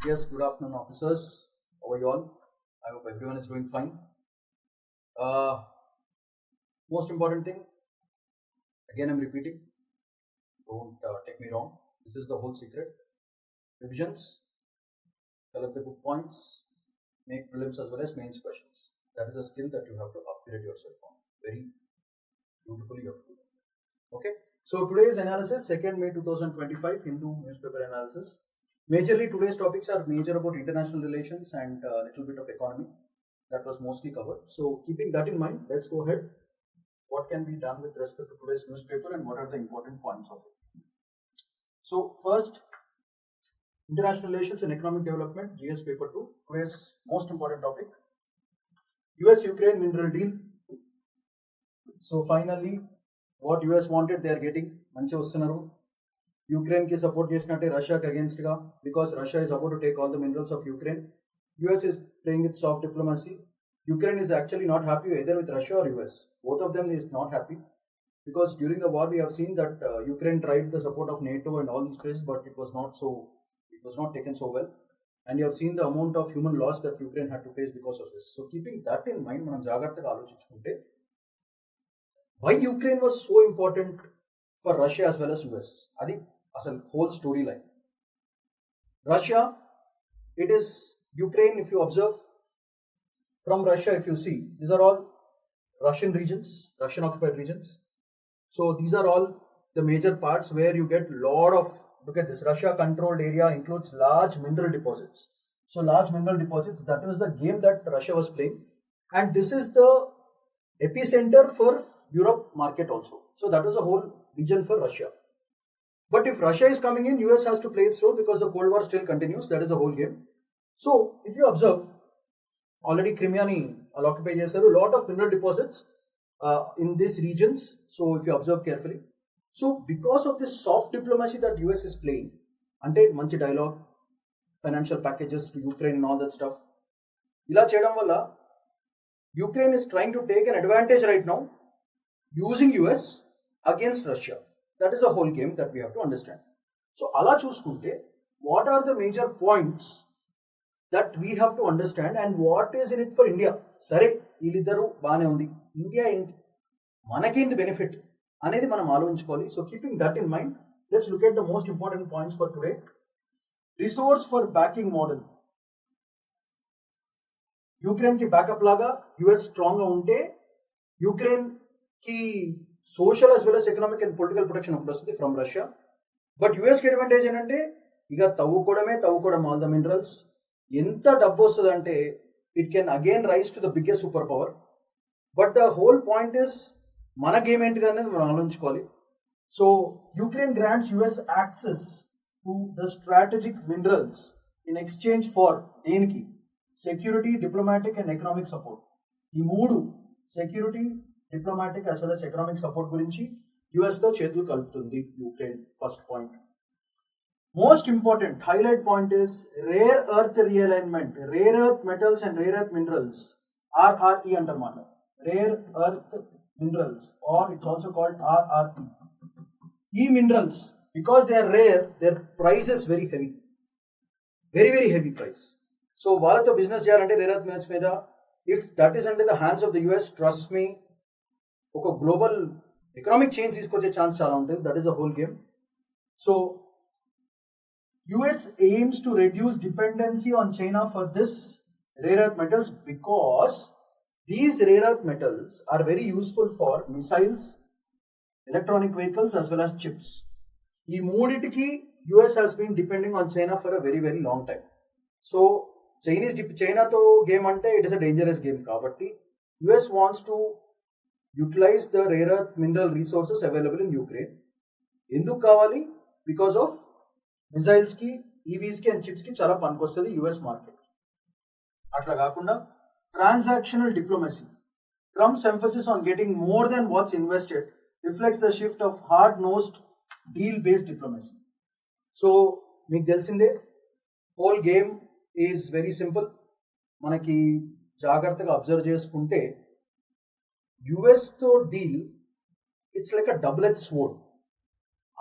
Yes, good afternoon, officers. How are you all? I hope everyone is doing fine. Uh, Most important thing, again, I'm repeating, don't take me wrong. This is the whole secret. Revisions, collect the good points, make prelims as well as mains questions. That is a skill that you have to upgrade yourself on. Very beautifully, you have to do that. Okay. So today's analysis, 2nd May 2025, Hindu newspaper analysis. Majorly today's topics are major about international relations and a little bit of economy. That was mostly covered. So keeping that in mind, let's go ahead. What can be done with respect to today's newspaper and what are the important points of it? So first, international relations and economic development, GS paper 2. Today's most important topic, US-Ukraine mineral deal. So finally, what US wanted, they are getting. మంచి వస్తున్నారు. Ukraine కి support చేసినట్టే రష్యాకి against గా, because Russia is about to take all the minerals of Ukraine. US is playing with soft diplomacy. Ukraine is actually not happy either with Russia or US. Both of them is not happy because during the war we have seen that Ukraine tried the support of NATO and all these places, but it was not taken so well. And you have seen the amount of human loss that Ukraine had to face because of this. So keeping that in mind, మనం జాగ్రత్తగా ఆలోచించుకుంటే why Ukraine was so important for Russia as well as US. అది అసలు whole story line. Russia, it is Ukraine, if you observe from Russia, if you see, these are all Russian regions, Russian occupied regions. So these are all the major parts where you get lot of, look at this, Russia controlled area includes large mineral deposits. So large mineral deposits, that was the game that Russia was playing. And this is the epicenter for Europe market also. So that was a whole region for Russia. But if Russia is coming in, US has to play its role because the Cold War still continues. That is the whole game. So if you observe, already Crimea-ni occupy చేశారు, lot of mineral deposits in these regions. So if you observe carefully, so because of this soft diplomacy that US is playing, అంటే మంచి dialogue, financial packages to Ukraine and all that stuff, ఇలా చేయడం వల్ల Ukraine is trying to take an advantage right now using US against Russia. That is a whole game that we have to understand. So అలా చూసుకుంటే what are the major points that we have to understand and what is in it for India? సరే వీళ్ళిద్దరూ బాగానే ఉంది, India ఏంటి, మనకేంటి benefit అనేది మనం ఆలోచించుకోవాలి. So keeping that in mind, let's look at the most important points for today. Resource for backing model. Ukraine కి బ్యాకప్ లాగా యుఎస్ స్ట్రాంగ్ గా ఉంటే యుక్రెయిన్ కి social us well us economic and political protection అప్పుడు వస్తుంది from Russia. But US కి advantage ఏంటంటే ఇక తవ్వుకోవడం ఆల్ ద మినరల్స్. ఎంత డబ్బు వస్తుంది అంటే it can again rise to the biggest super power. But the whole point is మన గేమ్ ఏంటిది అనేది మనం ఆలోచించుకోవాలి. So Ukraine grants US access to the strategic minerals in exchange for దేనికి? Security, diplomatic and economic support. ఈ మూడు, security, diplomatic as well as economic support గురించి US తో చేతులు కలుపుతుంది Ukraine. First point. Most important highlight point is rare earth realignment. Rare earth metals and rare earth minerals, RRE అంటమాట. Rare earth minerals, or it's also called RRE. ఈ minerals, because they are rare, their price is very heavy. Very heavy price. So వాళ్ళతో business చేయాలంటే rare earth minerals మీద, if that is under the hands of the US, trust me, ఒక global economic change తీసుకొచ్చే chance చాలా ఉంటుంది. That is the whole game. So US aims to reduce dependency on China for this rare earth metals because these rare earth metals are very useful for missiles, electronic vehicles as well as chips. ఈ మూడిటికి US has been depending on China for a very long time. So చైనాతో game అంటే it is a dangerous game. కాబట్టి US wants to utilize the rare earth mineral resources available in Ukraine. ఎందుకు కావాలి? Because of missiles కి, EVs కి and chips కి చాలా పనికొస్తుంది యుఎస్ మార్కెట్. అట్లా కాకుండా transactional diplomacy. Trump's emphasis on getting more than what's invested reflects the shift of hard nosed deal based diplomacy. So మీకు తెలిసిందే, whole game is very simple. మనకి జాగ్రత్తగా అబ్జర్వ్ చేసుకుంటే యుఎస్ తో deal it's like a double edge sword.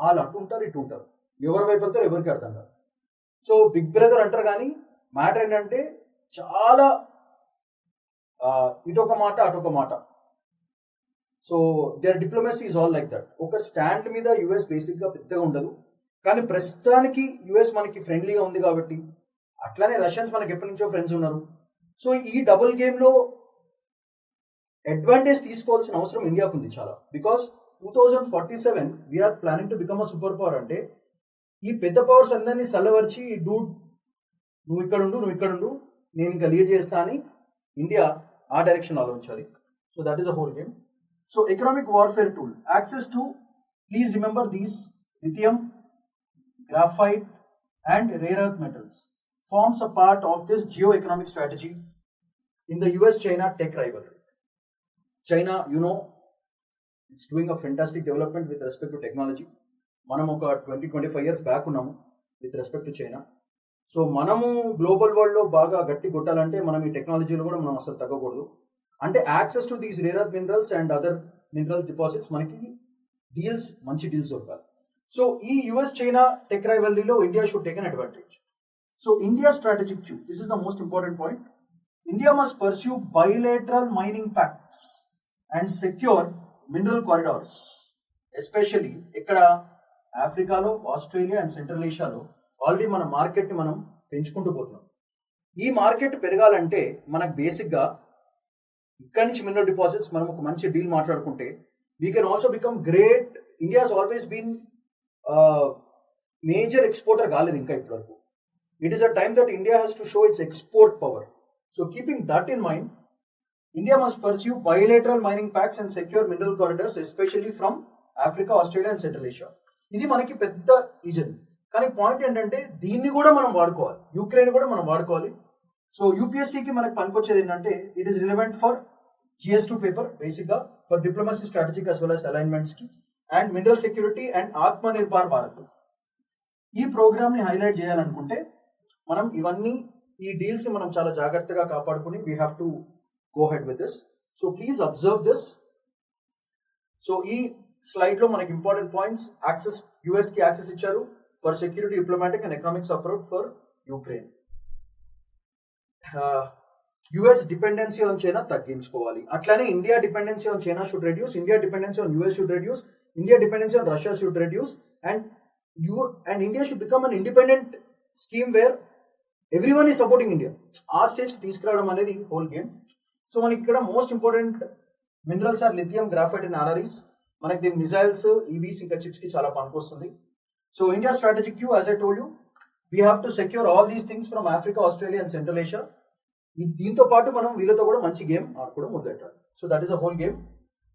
వాళ్ళు అటు ఉంటారు, ఇటు ఉంటారు, ఎవరి వైపు వెళ్తారు ఎవరికి అర్థం కాదు. సో బిగ్ బ్రదర్ అంటారు కానీ మ్యాటర్ ఏంటంటే చాలా ఇటొక మాట అటొక మాట. So their diplomacy is all like that. ఒక స్టాండ్ మీద యుఎస్ బేసిక్గా పెద్దగా ఉండదు, కానీ ప్రస్తుతానికి యుఎస్ మనకి ఫ్రెండ్లీగా ఉంది కాబట్టి, అట్లానే రష్యన్స్ మనకి ఎప్పటి నుంచో ఫ్రెండ్స్ ఉన్నారు. సో ఈ డబుల్ గేమ్లో అడ్వాంటేజ్ తీసుకోవాల్సిన అవసరం ఇండియాకు ఉంది చాలా. Because 2047 we are planning to become a super power. అంటే ఈ పెద్ద పవర్స్ అందరినీ సల్లవర్చి డూడ్ నువ్వు ఇక్కడుండు నేను ఇంకా లీడ్ చేస్తా అని ఇండియా ఆ డైరెక్షన్ ఆలోచించాలి. So that is a whole game. So economic warfare tool access to, please remember these, lithium, graphite and rare earth metals forms a part of this geo-economic strategy in the US-China tech rivalry. China, it's doing a fantastic development with respect to technology. మనం ఒక 20-25 years back ఉన్నాము with respect to China. So మనము global వరల్డ్లో బాగా గట్టి కొట్టాలంటే మనం ఈ టెక్నాలజీలో కూడా మనం అసలు తగ్గకూడదు. అంటే access to these rare earth minerals and other mineral deposits మనకి మంచి డీల్స్ దొరకాలి. సో ఈ యుఎస్ చైనా టెక్ రైవల్రీలో India should take an advantage. So India strategic cue, this is the most important point. India must pursue bilateral mining pacts and secure mineral corridors, especially ఇక్కడ ఆఫ్రికాలో, Australia and central ఏషియాలో already మన మార్కెట్ని మనం పెంచుకుంటూ పోతున్నాం. ఈ మార్కెట్ పెరగాలంటే మనకు బేసిక్గా ఇక్కడి నుంచి మినరల్ డిపాజిట్స్ మనం ఒక మంచి డీల్ మాట్లాడుకుంటే we can also become great. India has always been major exporter కాలేదు ఇంకా ఇప్పటివరకు. It is a time that India has to show its export power. So keeping that in mind, India must pursue bilateral mining pacts and secure mineral corridors, especially from Africa, Australia and central Asia. ఇది మనకి పెద్ద reason. కానీ point ఏంటంటే దీన్ని కూడా మనం వాడుకోవాలి, Ukraine కూడా మనం వాడుకోవాలి. సో యూపీఎస్సీకి మనకి పనికొచ్చేది ఏంటంటే it is relevant for GS2 paper, బేసిక్గా for diplomacy, strategic as well as అలైన్మెంట్స్కి, and mineral security and Atmanirbhar Bharat. ఈ ప్రోగ్రామ్ని హైలైట్ చేయాలనుకుంటే మనం ఇవన్నీ ఈ డీల్స్ని మనం చాలా జాగ్రత్తగా కాపాడుకుని we have to go head with this. So please observe this. So ఈ స్లైడ్లో మనకి ఇంపార్టెంట్ పాయింట్స్, యాక్సెస్, యుఎస్కి యాక్సెస్ ఇచ్చారు for security, diplomatic and economic support for Ukraine. US dependency on China తగ్గించుకోవాలి. అట్లానే India dependency on China should reduce, India dependency on US should reduce, India dependency on Russia should reduce, and India should become an independent scheme where everyone is supporting India. ఆ స్టేజ్కి తీసుకురావడం అనేది whole game. So మనకి ఇక్కడ most important minerals are lithium, graphite and RREs. మనకి దీని missiles, EVs ఇంకా చిప్స్కి చాలా పనికొస్తుంది. So India strategic cue, as I told you, we have to secure all these things from Africa, Australia and central Asia. దీంతో పాటు మనం వీళ్ళతో కూడా మంచి గేమ్ ఆడుకోవడం మొదలెట్టాలి. So that is a whole game.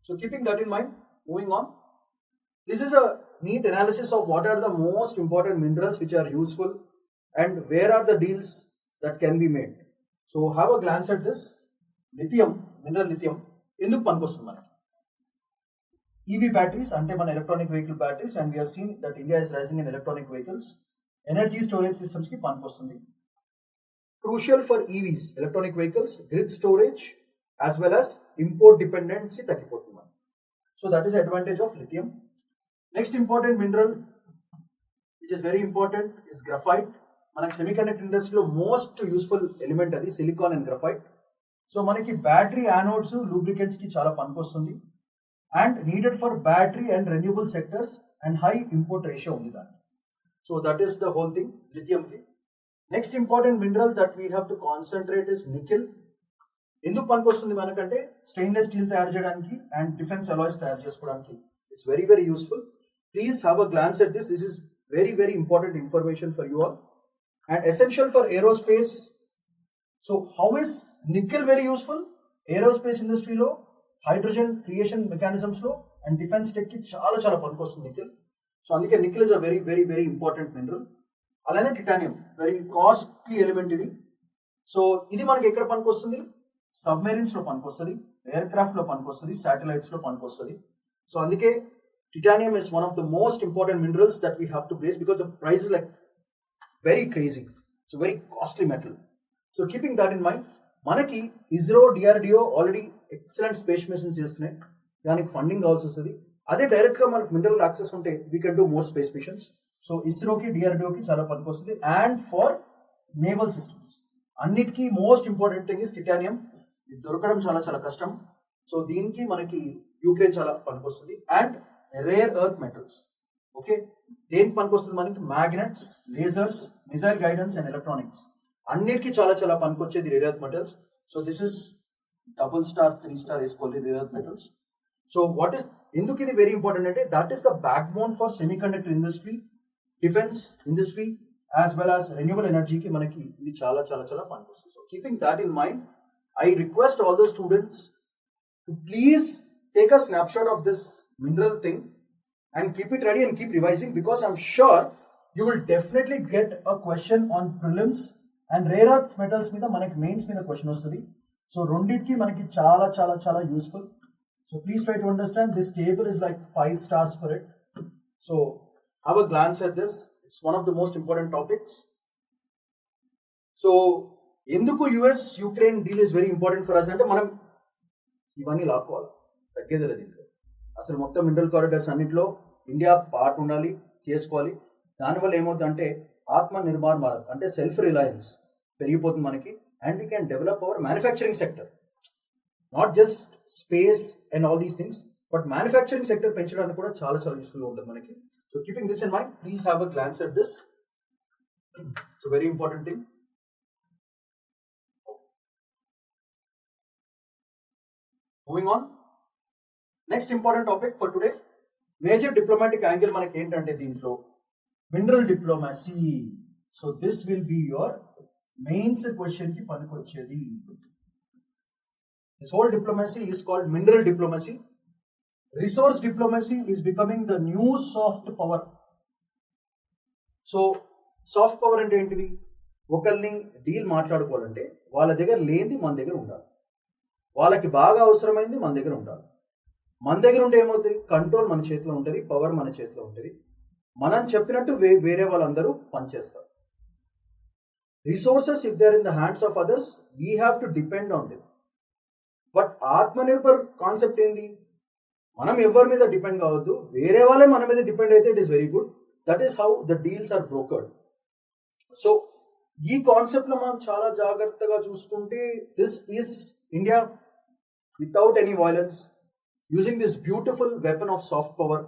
So keeping that in mind, moving on, this is a neat analysis of what are the most important minerals which are useful and where are the deals that can be made. So have a glance at this. Lithium, mineral lithium ఎందుకు పనికొస్తుంది మనకి? EV batteries అంటే మన electronic vehicle batteries, and we have seen that India is rising in electronic vehicles. Energy storage systems కి పనికొస్తుంది. Crucial for EVs, electronic vehicles, grid storage, as well as import dependency తగ్గిపోతుంది. So that is the advantage of lithium. Next important mineral which is very important is graphite. మనకి semiconductor ఇండస్ట్రీలో most useful element అది silicon and graphite. So మనకి battery anodes, lubricants కి చాలా పనికొస్తుంది, and needed for battery and renewable sectors, and high import ratio ఉంది దాన్ని. So that is the whole thing లిథియంకి. Next important mineral that we have to concentrate is nickel. ఎందుకు పనికొస్తుంది మనకంటే స్టెయిన్లెస్ స్టీల్ తయారు చేయడానికి అండ్ డిఫెన్స్ అలాయ్స్ తయారు చేసుకోవడానికి it's very very useful. Please have a glance at this. This is very very important information for you all and essential for aerospace. So how is nickel very useful? Aerospace ఇండస్ట్రీలో, hydrogen creation మెకానిజమ్స్లో and defence టెక్కి చాలా చాలా పనికొస్తుంది nickel. So అందుకే nickel is a very very very important mineral. అలానే titanium, very costly element ఇది. So ఇది మనకి ఎక్కడ పనికొస్తుంది? సబ్మెరీన్స్లో పనికొస్తుంది, ఎయిర్ క్రాఫ్ట్లో పనికొస్తుంది, శాటిలైట్స్లో పనికొస్తుంది. సో అందుకే titanium is one of the most important minerals that we have to place because the price is like very crazy. So very costly metal. So keeping that in mind, మనకి ISRO, DRDO already excellent space missions చేస్తున్నాయి. దానికి funding కావాల్సి వస్తుంది. అదే డైరెక్ట్గా మనకు mineral access ఉంటే we can do more space missions. So ఇస్రోకి డిఆర్డిఓకి చాలా పనికొస్తుంది. అండ్ ఫర్ నేవల్ సిస్టమ్స్ అన్నిటికీ most important thing is titanium. ఇది దొరకడం చాలా చాలా కష్టం. సో దీనికి మనకి యూక్రెయిన్ చాలా పనికొస్తుంది. And rare earth metals. Okay, దేనికి పనికొస్తుంది మనకి? Magnets, lasers, missile guidance and electronics అన్నిటికీ చాలా చాలా పనికొచ్చేది rare earth metals. So this is double star 3 star వేసుకోవాలి rare earth metals. So what is, ఎందుకు ఇది వెరీ ఇంపార్టెంట్ అంటే that is the backbone for semiconductor industry, defence industry as well as renewable ఎనర్జీకి మనకి ఇది చాలా చాలా చాలా పనికొస్తుంది. So keeping that in mind, I request all the students to please take a snapshot of this mineral thing and keep it ready and keep revising, because I'm sure you will definitely get a question on prelims and rare earth metals మీద మనకి mains మీద question వస్తుంది. So రెండింటికి మనకి చాలా చాలా చాలా useful. So please try to understand this table is like 5 stars for it. So have a glance at this. It's one of the most important topics. So ఎందుకు US Ukraine deal is very important for us అంటే మనం ఇవన్నీ లాక్కోవాలి, తగ్గేది లేదు ఇంట్లో. అసలు మొత్తం మినరల్ కారిడార్స్ అన్నింటిలో ఇండియా పార్ట్ ఉండాలి, చేసుకోవాలి. దానివల్ల ఏమవుతుందంటే ఆత్మ నిర్మాణ భారత్ అంటే సెల్ఫ్ రిలయన్స్ పెరిగిపోతుంది మనకి. And we can develop our manufacturing sector, not just space and all these things, but manufacturing sector పెంచడానికి కూడా చాలా చాలా యూస్ఫుల్గా ఉంటుంది మనకి. So keeping this in mind, please have a glance at this. It's very important thing. Moving on, next important topic for today, major diplomatic angle మనకి ఏంటంటే దీంట్లో mineral diplomacy. So this will be your mains question కి పనికొచ్చేది. This whole diplomacy is called mineral diplomacy. Resource diplomacy is becoming the new soft power. So soft power అంటే ఏంటిది? ఒకరిని deal మాట్లాడుకోవాలంటే వాళ్ళ దగ్గర లేనిది మన దగ్గర ఉండాలి, వాళ్ళకి బాగా అవసరమైంది మన దగ్గర ఉండాలి. మన దగ్గర ఉంటే ఏమవుతుంది? కంట్రోల్ మన చేతిలో ఉంటుంది, పవర్ మన చేతిలో ఉంటుంది. మనం చెప్పినట్టు వేరే వాళ్ళందరూ పనిచేస్తారు. Resources if they are in the hands of others, we have to depend on them. But Atmanirbhar concept ఏంది? మనం ఎవరి మీద డిపెండ్ కావద్దు, వేరే వాళ్ళే మన మీద డిపెండ్ అయితే it is very good. That is how the deals are brokered. So ఈ కాన్సెప్ట్ లో మనం చాలా జాగ్రత్తగా చూసుకుంటే this is India without any violence, using this beautiful weapon of soft power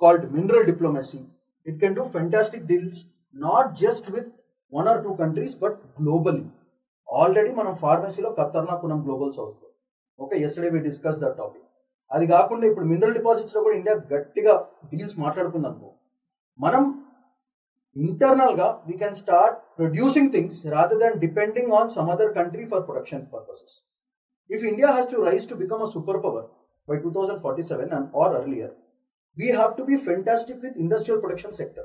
called mineral diplomacy. It can do fantastic deals, not just with 1 or 2 countries, but globally. Already మనం ఫార్మసీలో ఖతర్నాక్ ఉన్నాం global south లో. Okay, yesterday we discussed that topic. అది కాకుండా ఇప్పుడు mineral deposits లో కూడా India గట్టిగా deals మాట్లాడుకుంది అనుకో, మనం ఇంటర్నల్ గా we can start producing things rather than depending on some other country for production purposes. If India has to rise to become a superpower by 2047 and or earlier, we have to be fantastic with industrial production sector.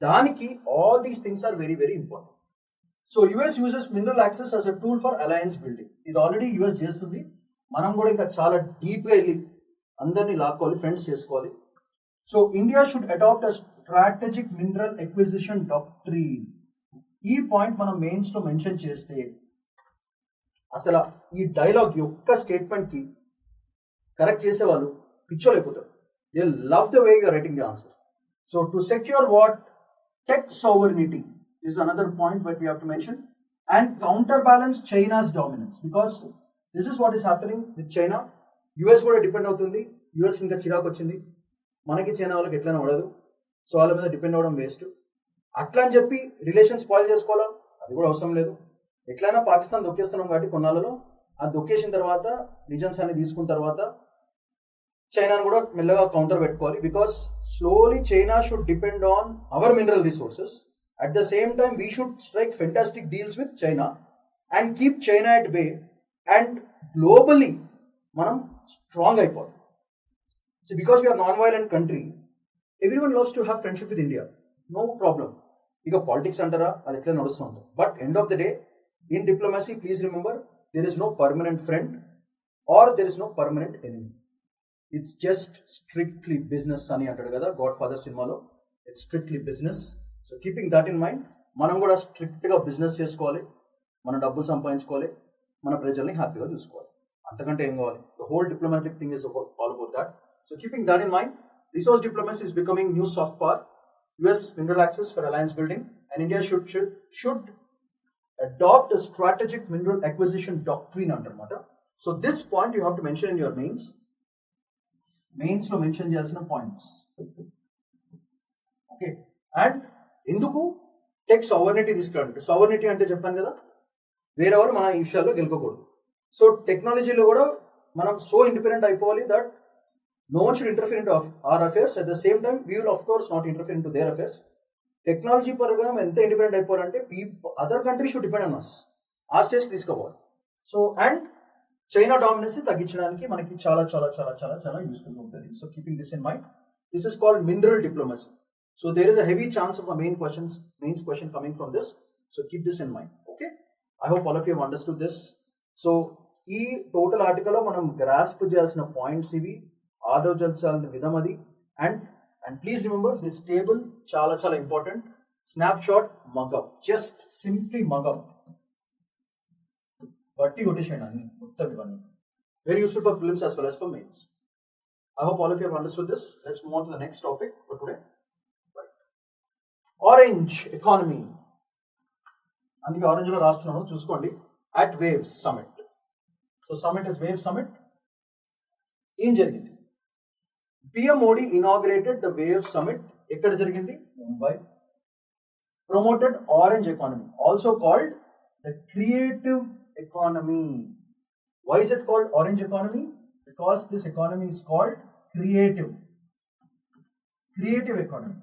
Daniki, all these things are very, very important. So US uses mineral access as a tool for alliance building. It already US చేస్తుంది. మనం కూడా ఇంకా చాలా డీప్గా వెళ్ళి అందరినీ లాక్కోవాలి, friends చేసుకోవాలి. So India should adopt a strategic mineral acquisition doctrine. ఈ పాయింట్ మనం మెయిన్స్ లో మెన్షన్ చేస్తే అసలు ఈ డైలాగ్ యొక్క స్టేట్మెంట్ కి కరెక్ట్ చేసేవాళ్ళు పిచ్చోలైపోతారు. They love the way you are writing the answer. So to secure what? Tech sovereignty is another point that we have to mention, and counterbalance China's dominance, because this is what is happening with China. US కూడా depend అవుతుంది. US ఇంకా చిరాకు వచ్చింది, మనకి China వాళ్ళకి ఎట్లైనా పడదు, so వాళ్ళ మీద డిపెండ్ అవ్వడం వేస్ట్. అట్లా అని చెప్పి రిలేషన్ స్పాయిల్ చేసుకోవాలా? అది కూడా అవసరం లేదు. ఎట్లయినా పాకిస్తాన్ దొక్కేస్తున్నాం కాబట్టి కొన్నాళ్ళలో, ఆ దొక్కేసిన తర్వాత రీజన్స్ అన్ని తీసుకున్న తర్వాత చైనాను కూడా మెల్లగా కౌంటర్ పెట్టుకోవాలి. Because slowly China should depend on our mineral resources. At the same time we should strike fantastic deals with China and keep China at bay. And globally మనం స్ట్రాంగ్ అయిపోవాలి. So because we are non violent country, everyone loves to have friendship with India, no problem. ఇక politics అంటారా, అది ఎట్లా నడుస్తూ ఉంటుంది. But end of the day, in diplomacy, please remember, there is no permanent friend or there is no permanent enemy. It's just strictly business అని అంటాడు కదా godfather సినిమాలో. It's strictly business. So keeping that in mind, మనం కూడా స్ట్రిక్ట్గా business చేసుకోవాలి, మన డబ్బులు సంపాదించుకోవాలి, మన ప్రజల్ని హ్యాపీగా చూసుకోవాలి. అంతకంటే ఏం కావాలి? The whole diplomatic thing is all about that. So keeping that in mind, resource diplomacy is becoming new soft power. US mineral access for alliance building, and India should adopt a strategic mineral acquisition doctrine antarmata. So this point you have to mention in your mains. Mains lo mention cheyalsina points. Okay. And ఎందుకు tech sovereignty తీసుకురండి. Sovereignty అంటే చెప్పాను కదా, వేరెవరు మన ఈ విషయాల్లో గెలుకోకూడదు. So టెక్నాలజీలో కూడా మనం సో ఇండిపెండెంట్ అయిపోవాలి that no one should interfere into our affairs. At the same time, we will of course not interfere into their affairs. Technology పరంగా ఎంత ఇండిపెండెంట్ అయిపోవాలంటే other country should depend on us. ఆ stage తీసుకోవాలి. So and China dominance తగ్గించడానికి మనకి చాలా చాలా చాలా చాలా చాలా యూస్ఫుల్ ఉంటుంది. So keeping this in mind, this is called mineral diplomacy. So there is a heavy chance of a mains question coming from this. So keep this in mind. Okay, I hope all of you have understood this. So ఈ total ఆర్టికల్లో మనం grasp చేయాల్సిన points ఇవి, ఆలోచించాల్సిన విధం అది. And please remember this table చాలా చాలా important. Snapshot mug up, just simply mug up, బట్టి కొట్టేసేయండి అన్ని మొత్తం ఇవన్నీ. Very useful for prelims as well as for mains. I hope all of you have understood this. Let's move on to the next topic for today. Right. Orange economy. అందుకే orange లో రాస్తున్నాను, చూసుకోండి. At Waves Summit. So summit is Wave Summit. ఏం జరిగింది? PM Modi inaugurated the Wave Summit. ఎక్కడ జరిగింది? Mumbai. Promoted orange economy, also called the creative economy. Why is it called orange economy? Because this economy is called creative economy.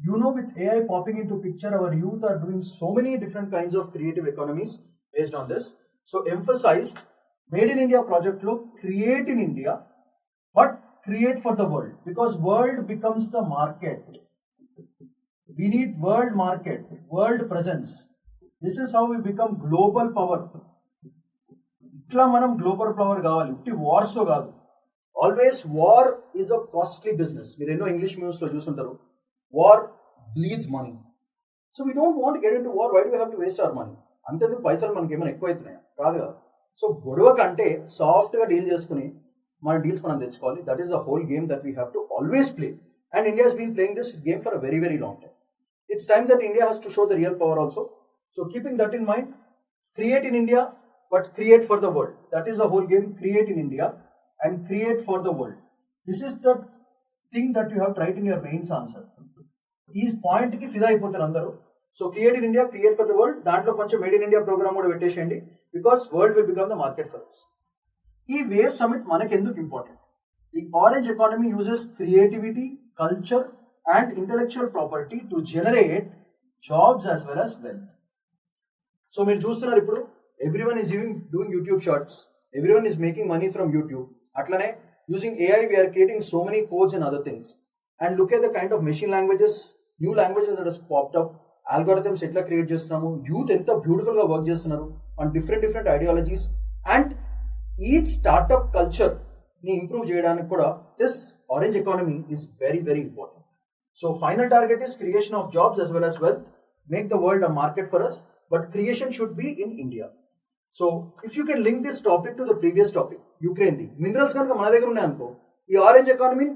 You know, with AI popping into picture, our youth are doing so many different kinds of creative economies based on this. So emphasized Made in India project lo create in India, but create for the world, because world becomes the market. We need world market, world presence. This is how we become global power. ఇట్లా మనం global power కావాలి, ఉట్టి వార్సో కాదు. Always war is a costly business. మీరు ఎన్నో English movies లో చూసుంటారు, war bleeds money. So we don't want get into war. Why do we have to waste our money? అంతేందుకు పైసలు మనకి ఏమైనా ఎక్కువ అవుతున్నాయా? కాదు కదా. సో గొడవ కంటే సాఫ్ట్ గా డీల్ చేసుకుని మన డీల్స్ మనం తెచ్చుకోవాలి. That is the whole game that we have to always play. And India has been playing this game for a very very long time. It's time that India has to show the real power also. So keeping that in mind, create in India, but create for the world. That is the whole game. Create in India and create for the world. This is the thing that you have tried in your mains answer. Is point ki fida అయిపోతారు అందరూ. So create in India, create for the world. దాంట్లో కొంచెం made in India programme కూడా పెట్టేసేయండి, because world will become the market for us. ఈ wave summit మనకి ఎందుకు important? The orange economy uses creativity, culture and intellectual property to generate jobs as well as wealth. So మీరు చూస్తున్నారు ఇప్పుడు everyone is doing YouTube shorts, everyone is making money from YouTube. అట్లనే using AI we are creating so many codes and other things. And look at the kind of machine languages, new languages that has popped up, algorithms ఎట్లా create చేస్తున్నాము, youth ఎంత beautiful గా work చేస్తున్నారు on different ideologies. And each startup culture ని improve చేయడానికి కూడా this orange economy is very very important. So final target is creation of jobs as well as wealth, make the world a market for us, but creation should be in India. So if you can link this topic to the previous topic, Ukraine the minerals కనుక మన దగ్గర ఉన్నాయి అనుకో, ఈ orange economy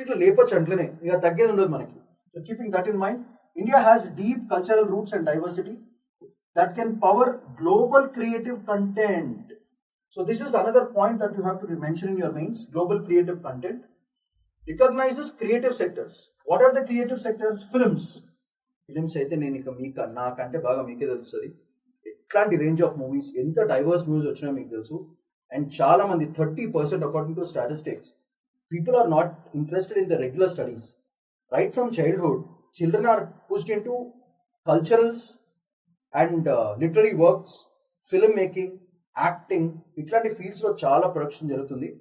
ఇట్లా లేపచ్చు అంట్లనే, ఇక తగ్గేది ఉండదు మనకి. So keeping that in mind, India has deep cultural roots and diversity that can power global creative content. So this is another point that you have to mention in your mains, global creative content. Recognizes creative sectors. What are the creative sectors? Films అయితే నేను ఇక మీకు నాకంటే బాగా మీకే తెలుస్తుంది. ఎట్లాంటి range of movies, ఎంత డైవర్స్ మూవీస్ వచ్చినా మీకు తెలుసు. అండ్ చాలా మంది 30% according to statistics people are not interested in the regular studies. Right from childhood children are pushed into culturals and literary works, film making, acting, ఇట్లాంటి fields లో చాలా production జరుగుతుంది.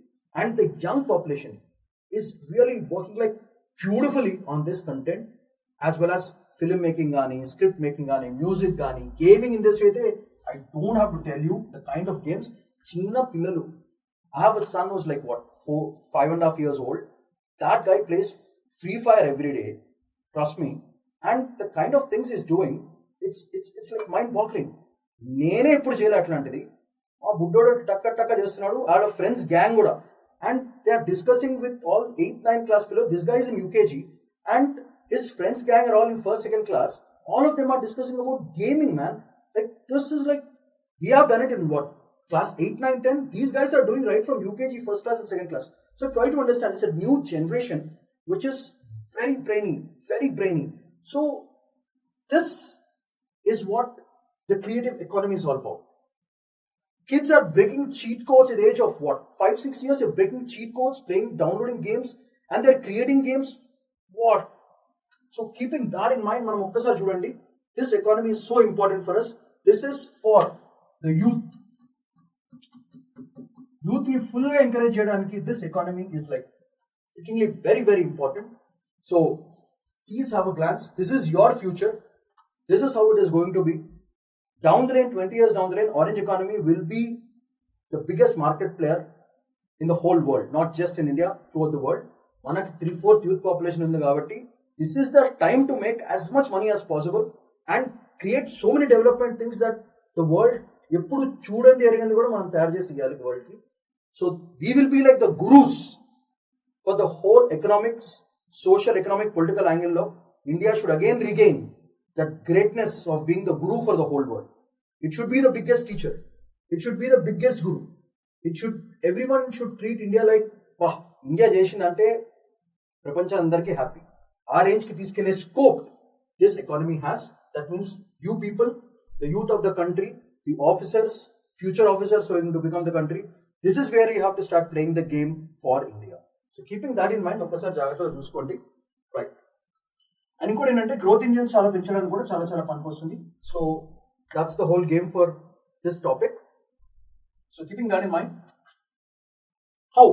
And the young population is really working like beautifully on this content, as well as film making gaani, script making gaani, music gaani, gaming industry aithe I don't have to tell you the kind of games. Chinna pillalu, I have a son who's like what 5.5 years old. That guy plays Free Fire every day, trust me, and the kind of things he's doing, it's like mind boggling. నేనే ఇప్పుడు చేయలే అట్లాంటిది. ఆ బుడ్డోడు టక్క చేస్తున్నాడు, ఆడ friends gang కూడా. And they are discussing with all 8th, 9th class below. This guy is in UKG and his friends gang are all in first, second class. All of them are discussing about gaming, man. Like, this is like, we have done it in what? Class 8, 9, 10? These guys are doing right from UKG, first class and second class. So try to understand, it's a new generation which is very brainy, very brainy. So this is what the creative economy is all about. Kids are breaking cheat codes at the age of what? 5, 6 years, they're breaking cheat codes, downloading games, and they're creating games. What? So keeping that in mind, manam okkasari chudandi, this economy is so important for us. This is for the youth. Youth ni fully encourage cheyadaniki this economy is like very, very important. So please have a glance. This is your future. This is how it is going to be. Down the lane, 20 years down the lane, orange economy will be the biggest market player in the whole world, not just in India, throughout the world. Manaki 3/4 youth population undi kabatti, this is the time to make as much money as possible and create so many development things that the world eppudu chudandi erigandi kuda manam tayaru chesi iyali world ki. So we will be like the gurus for the whole economics, social, economic, political angle law. India should again regain that greatness of being the guru for the whole world. It should be the biggest teacher. It should be the biggest guru. Everyone should treat India like, wow, India chesindante prapancham andarki happy. Our range ki teeskele scope this economy has. That means you people, the youth of the country, the officers, future officers who are going to become the country, this is where you have to start playing the game for India. So keeping that in mind, ఒక్కసారి జాగ్రత్తగా చూసుకోండి. Right. And ఇంకోటి ఏంటంటే growth engines చాలా పెంచడానికి కూడా చాలా పనికొస్తుంది. So that's the whole game for this topic. So keeping that in mind, how?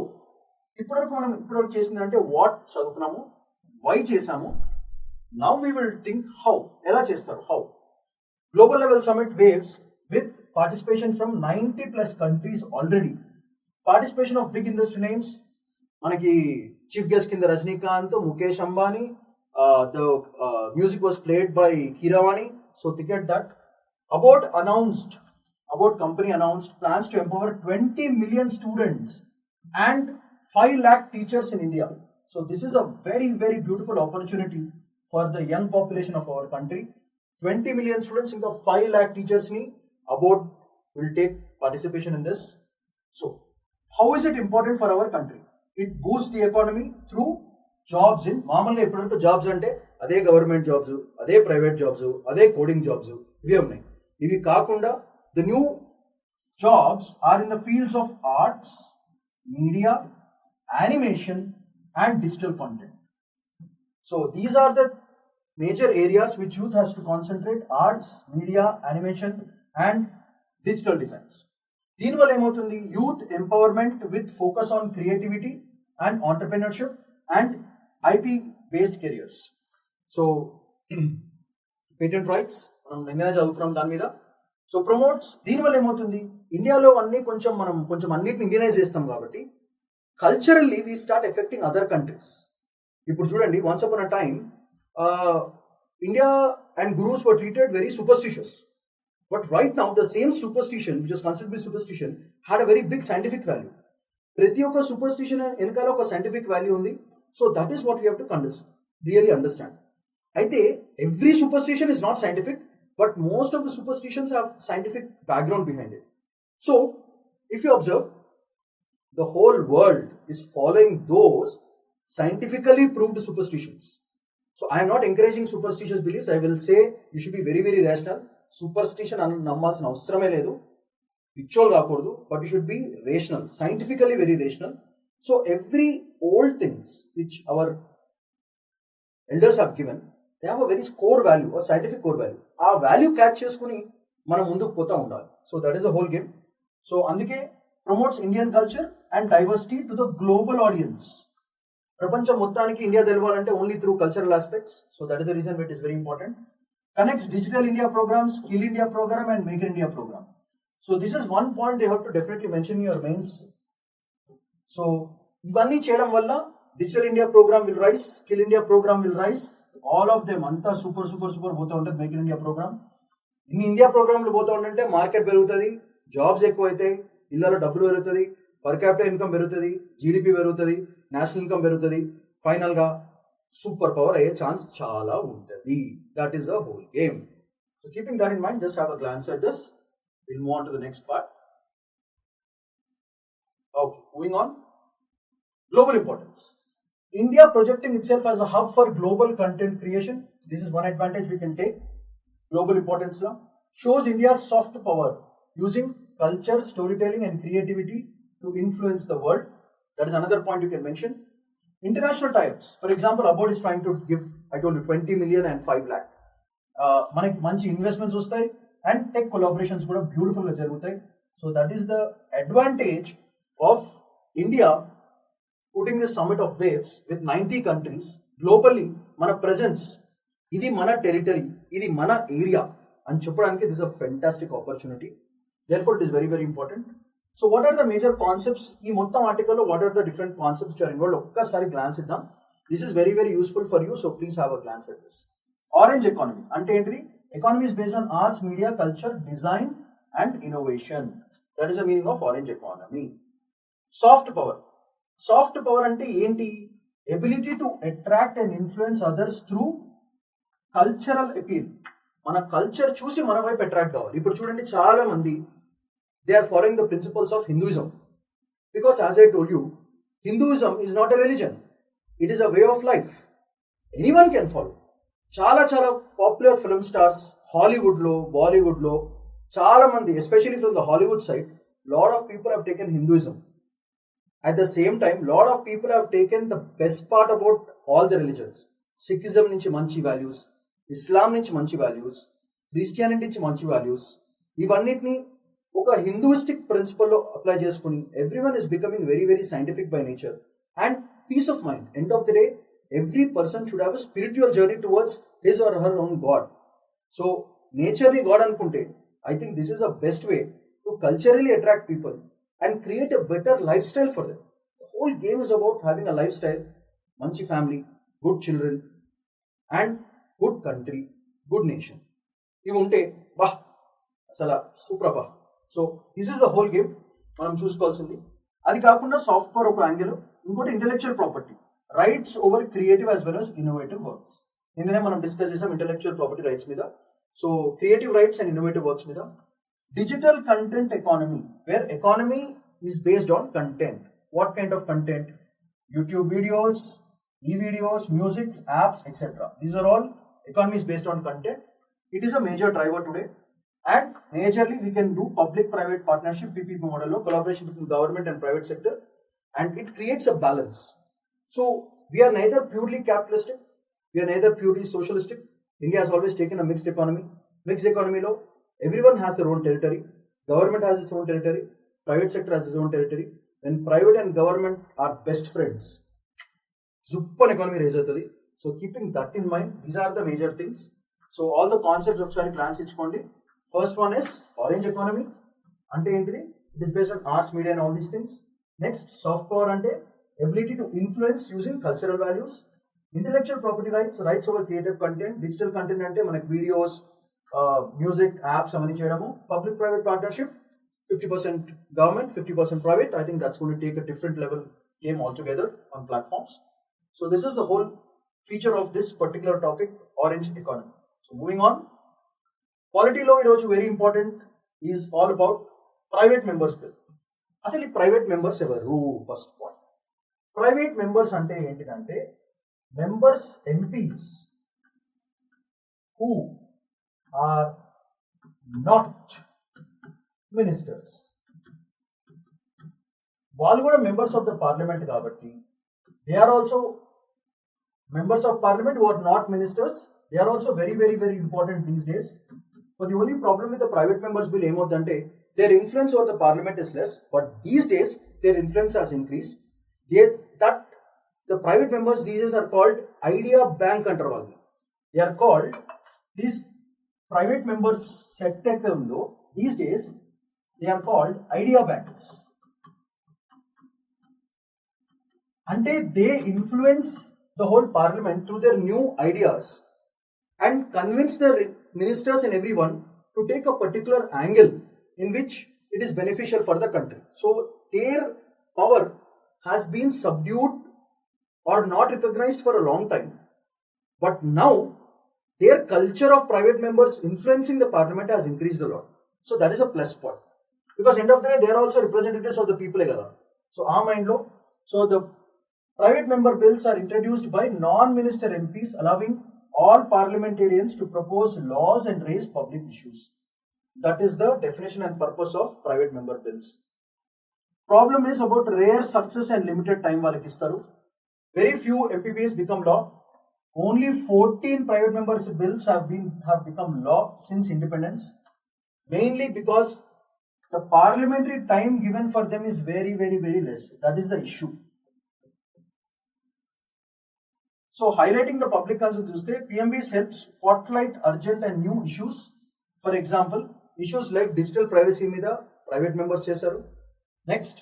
ఇప్పటివరకు చేసిందంటే వాట్ చదువుకున్నాము, వై చేసాము. Now we will think how. ఎలా చేస్తారు? How? Global level summit waves with participation from 90+ countries already. Participation of big industry names. మనకి chief guest కింద Rajinikanth, Mukesh Ambani. The music was played by Keeravani. So think at that. About company announced plans to empower 20 million students and 5 lakh teachers in India. So this is a very, very beautiful opportunity for the young population of our country. 20 million students in the 5 lakh teachers ni about will take participation in this. So how is it important for our country? It boosts the economy through jobs in మామూలుగా ఎప్పుడంటే jobs అంటే అదే government jobs, అదే private jobs, అదే coding jobs, ఇవే ఉన్నాయి. ఇవి కాకుండా the new jobs are in the fields of arts, media, animation and digital content. So these are the major areas which youth has to concentrate: arts, media, animation and digital designs. దీనివల్ల ఏమవుతుంది? Youth empowerment with focus on creativity and entrepreneurship and IP based careers. So patent rights మనం నిన్న చదువుకున్నాం దాని మీద. So promotes, దీనివల్ల ఏమవుతుంది? ఇండియాలో మనం కొంచెం అన్నిటిని ఇండియనైజ్ చేస్తాం కాబట్టి culturally we start effecting other countries. ఇప్పుడు చూడండి, once upon a time India and gurus were treated very superstitious. But right now, the same superstition, which is considered to be superstition, had a very big scientific value. ప్రతి ఒక్క superstition వెనకాల ఒక scientific value ఉంది. So that is what we have to really understand. అయితే every superstition is not scientific, but most of the superstitions have scientific background behind it. So if you observe, the whole world is following those scientifically proved superstitions. So I am not encouraging superstitious beliefs. I will say you should be very, very rational. Superstition అని నమ్మాల్సిన అవసరమే లేదు, పిచ్చోల్ కాకూడదు. But you should be rational, scientifically very rational. So every old things which our elders have given, they have a very core value, a scientific core value. ఆ value catch చేసుకుని మనం ముందుకు పోతా ఉండాలి. So that is the whole game. So అందుకే promotes Indian culture and diversity to the global audience. ప్రపంచం మొత్తానికి India తెలవాలంటే only through cultural aspects. So that is the reason it is very important. Connects Digital India program, Skill India program and Make in India program. So this is one point they have to definitely mention in your mains. So ivanni cheyadam valla Digital India program will rise, Skill India program will rise. All of them anta super bota untadi Make in India program. In India program lo bota undante market perugutadi, jobs ekku aitayi, illalo dabulu perugutadi, per capita income perugutadi, GDP perugutadi, national income perugutadi. Final ga super power అయ్యే chance చాలా ఉంటుంది. That is the whole game. So keeping that in mind, just have a glance at this. Will move on to the next part. Okay, moving on. Global importance. India projecting itself as a hub for global content creation. This is one advantage we can take. Global importance law shows India's soft power using culture, storytelling, and creativity to influence the world. That is another point you can mention. International tie-ups. For example, Abode is trying to give, I told you, 20 million and 5 lakh. మనకి మంచి investments వస్తాయి and tech collaborations కూడా బ్యూటిఫుల్గా జరుగుతాయి. So that is the advantage of India putting this summit of waves with 90 countries globally. Mana presence, idi mana territory, idi mana area and cheppadaniki this is a fantastic opportunity. Therefore it is very very important. So what are the major concepts ee mottam article lo, what are the different concepts which are involved? Okkasari glance iddam. This is very very useful for you, so please have a glance at this. Orange economy ante entity, economy is based on arts, media, culture, design and innovation. That is the meaning of orange economy. Soft power. Soft power ante enti? Ability to attract and influence others through cultural appeal. Mana culture చూసి మన వైపు attract కావాలి. ఇప్పుడు చూడండి, చాలా మంది they are following the principles of Hinduism, because as I told you, Hinduism is not a religion, it is a way of life. Anyone can follow. చాలా చాలా పాపులర్ ఫిల్మ్ స్టార్స్ హాలీవుడ్ లో, బాలీవుడ్ లో చాలా మంది, especially from the Hollywood side, lot of people have taken Hinduism. At the same time, lot of people have taken the best part about all the religions. Sikhism nunchi manchi values, Islam nunchi manchi values, Christianity nunchi manchi values. Ivannitni oka Hinduistic principle lo apply cheskoni everyone is becoming very very scientific by nature and peace of mind. End of the day, every person should have a spiritual journey towards his or her own God. So nature ni God anukunte, I think this is the best way to culturally attract people and create a better lifestyle for them. The whole game is about having a lifestyle, manchi family, good children and good country, good nation. Ivi unte bah asala super bah. So this is the whole game manam chuskovalsindi. Adi kaakunda soft power oka angle, inkoti intellectual property, rights over creative as well as innovative works. Indane manam discuss chesam intellectual property rights mida. So creative rights and innovative works mida. Digital content economy, where economy is based on content. What kind of content? YouTube videos, e-videos, music, apps, etc. These are all economies based on content. It is a major driver today, and majorly we can do public-private partnership (PPP) model, collaboration between government and private sector, and it creates a balance. So we are neither purely capitalistic, we are neither purely socialistic. India has always taken a mixed economy. Mixed economy lo, everyone has their own territory. Government has its own territory. Private sector has its own territory. When private and government are best friends, super economy raise అవుతుంది. So keeping that in mind, these are the major things. So all the concepts ఒకసారి glance ఇచ్చుకోండి. First one is orange economy. అంటే ఏంటిది? It is based on arts, media and all these things. Next, soft power అంటే ability to influence using cultural values. Intellectual property rights, rights over creative content. Digital content అంటే మనకి videos, music, apps అవన్నీ చేయడము. Public private partnership, 50% government, 50% private. I think that's going to take a different level game altogether on platforms. So this is the whole feature of this particular topic, orange economy. So moving on, polity law is very important, is all about private members bill. అసలు ఈ private members ఎవరు? First point, private members అంటే ఏంటిదంటే members MPs who are not ministers. వాళ్ళు కూడా members of the parliament కాబట్టి they are also members of parliament who are not ministers. They are also very very very important these days. But the only problem with the private members bill ఏమవుతుందంటే their influence over the parliament is less, but these days their influence has increased. The private members these days are called idea bank అంటారు వాళ్ళు. They are called, these private members set లో these days they are called idea banks. అంటే they influence the whole parliament through their new ideas and convince their ministers and everyone to take a particular angle in which it is beneficial for the country. So their power has been subdued or not recognized for a long time. But now, their culture of private members influencing the parliament has increased a lot. So that is a plus point. Because end of the day, they are also representatives of the people. So our mind lo, so the private member bills are introduced by non-minister MPs, allowing all parliamentarians to propose laws and raise public issues. That is the definition and purpose of private member bills. Problem is about rare success and limited time వాళ్ళకి ఇస్తారు. Very few MPBs become law. Only 14 private members bills have become law since independence. Mainly because the parliamentary time given for them is very, very, very less. That is the issue. So highlighting the public concern చూస్తే PMBs help spotlight urgent and new issues. For example, issues like digital privacy మీద private members చేశారు. Next,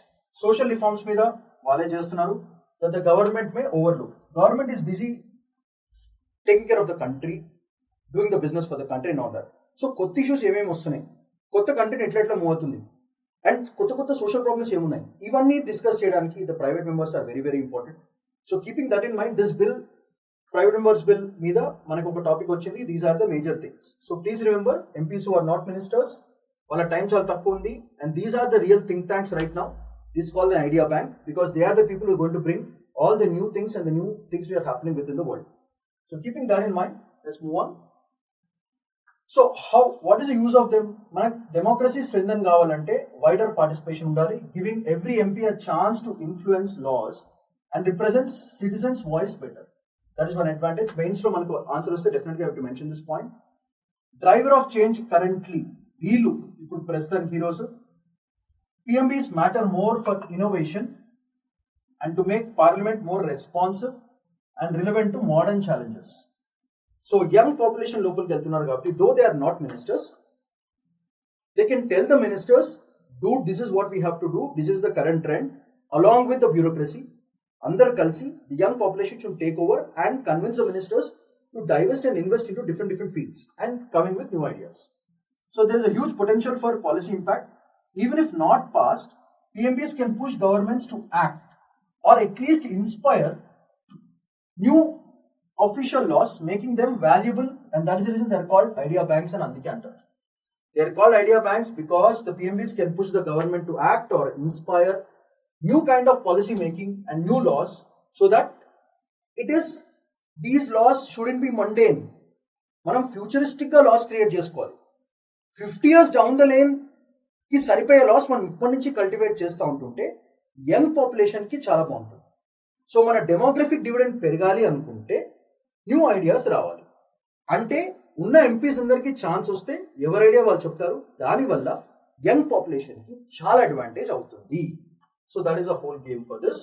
social reforms మీద వాళ్ళే చేస్తున్నారు. That the government may overlook. Government is busy taking care of the country, doing the business for the country and all that. So కొత్త issues ఏమేమి వస్తున్నాయి, కొత్త content ఎట్లా మూవ్ అవుతుంది, అండ్ కొత్త సోషల్ ప్రాబ్లమ్స్ ఏమున్నాయి, ఇవన్నీ డిస్కస్ చేయడానికి the private members are very very important. So keeping that in mind, this bill private members bill మీద మనకు ఒక టాపిక్ వచ్చింది. These are the major things. So please remember, MPs who are not ministers వాళ్ళ time చాలా తక్కువ ఉంది, and these are the real think tanks right now. This is called the idea bank because they are the people who are going to bring all the new things and the new things we are happening within the world. So keeping that in mind, let's move on. So what is the use of them? Democracy strengthen kavalante wider participation undali, giving every MP a chance to influence laws and represent citizens' voice better. That is one advantage. Mains lo manaku answer vaste definitely I have to mention this point. Driver of change currently veelu ippudu president heroes. PMBs matter more for innovation and to make parliament more responsive and relevant to modern challenges. So young population local keltunnaru kabatti, though they are not ministers, they can tell the ministers, dude, this is what we have to do, this is the current trend, along with the bureaucracy. Andar kalsi, the young population should take over and convince the ministers to divest and invest into different fields and coming with new ideas. So there is a huge potential for policy impact. Even if not passed, PMBs can push governments to act or at least inspire new official laws, making them valuable, and that is the reason they are called idea banks and anti-canter. They are called idea banks because the PMBs can push the government to act or inspire new kind of policy making and new laws, so that these laws shouldn't be mundane. Manam futuristic ga laws create cheskovali. 50 years down the lane కి సరిపోయే loss మనం ఇప్పటి నుంచి cultivate చేస్తూ ఉంటుంటే young పాపులేషన్కి చాలా బాగుంటుంది. So మన డెమోగ్రఫిక్ డివిడెండ్ పెరగాలి అనుకుంటే న్యూ ఐడియాస్ రావాలి. అంటే ఉన్న ఎంపీస్ అందరికీ ఛాన్స్ వస్తే ఎవరి ఐడియా వాళ్ళు చెప్తారు, దానివల్ల యంగ్ పాపులేషన్కి చాలా అడ్వాంటేజ్ అవుతుంది. So that is a whole game for this.